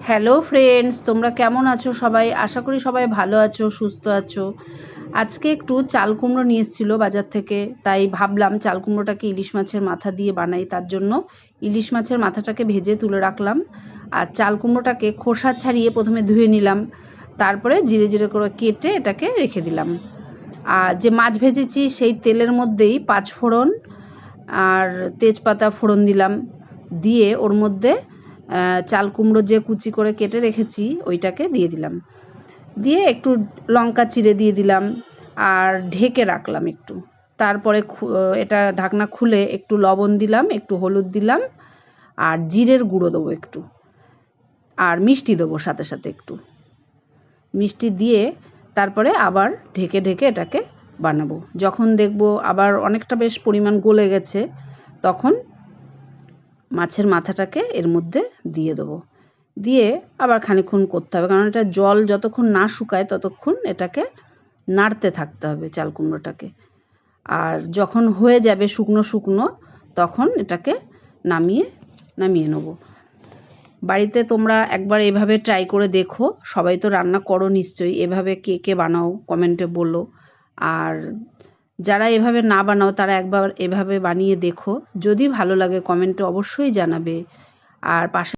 Hello friends, তোমরা কেমন আছো সবাই? আশা করি সবাই ভালো আছো, সুস্থ আছো। আজকে একটু চাল কুমড়ো নিয়ে এসেছিলো বাজার থেকে, তাই ভাবলাম চাল কুমড়োটাকে ইলিশ মাছের মাথা দিয়ে বানাই। তার জন্য ইলিশ মাছের মাথাটাকে ভেজে তুলে রাখলাম, আর চাল কুমড়োটাকে খোসা ছাড়িয়ে প্রথমে ধুয়ে নিলাম, তারপরে জিরে জিরে করে কেটে এটাকে রেখে দিলাম। আর যে মাছ ভেজেছি সেই তেলের মধ্যেই পাঁচফোড়ন আর তেজপাতা ফোড়ন দিলাম, দিয়ে ওর মধ্যে চাল কুমড়ো যে কুচি করে কেটে রেখেছি ওইটাকে দিয়ে দিলাম, দিয়ে একটু লঙ্কা চিড়ে দিয়ে দিলাম আর ঢেকে রাখলাম একটু। তারপরে এটা ঢাকনা খুলে একটু লবণ দিলাম, একটু হলুদ দিলাম, আর জিরের গুঁড়ো দেবো একটু, আর মিষ্টি দেবো সাথে সাথে একটু মিষ্টি দিয়ে তারপরে আবার ঢেকে ঢেকে এটাকে বানাবো। যখন দেখবো আবার অনেকটা বেশ পরিমাণ গলে গেছে, তখন মাছের মাথাটাকে এর মধ্যে দিয়ে দেবো, দিয়ে আবার খানিকক্ষণ করতে হবে, কারণ এটা জল যতক্ষণ না শুকায় ততক্ষণ এটাকে নাড়তে থাকতে হবে চাল কুমড়োটাকে। আর যখন হয়ে যাবে শুকনো শুকনো, তখন এটাকে নামিয়ে নেবো। বাড়িতে তোমরা একবার এভাবে ট্রাই করে দেখো, সবাই তো রান্না করো নিশ্চয়ই, এভাবে কে কে বানাও কমেন্টে বলো। আর যারা এভাবে না বানাও তারা একবার এভাবে বানিয়ে দেখো, যদি ভালো লাগে কমেন্টে অবশ্যই জানাবে। আর পাশে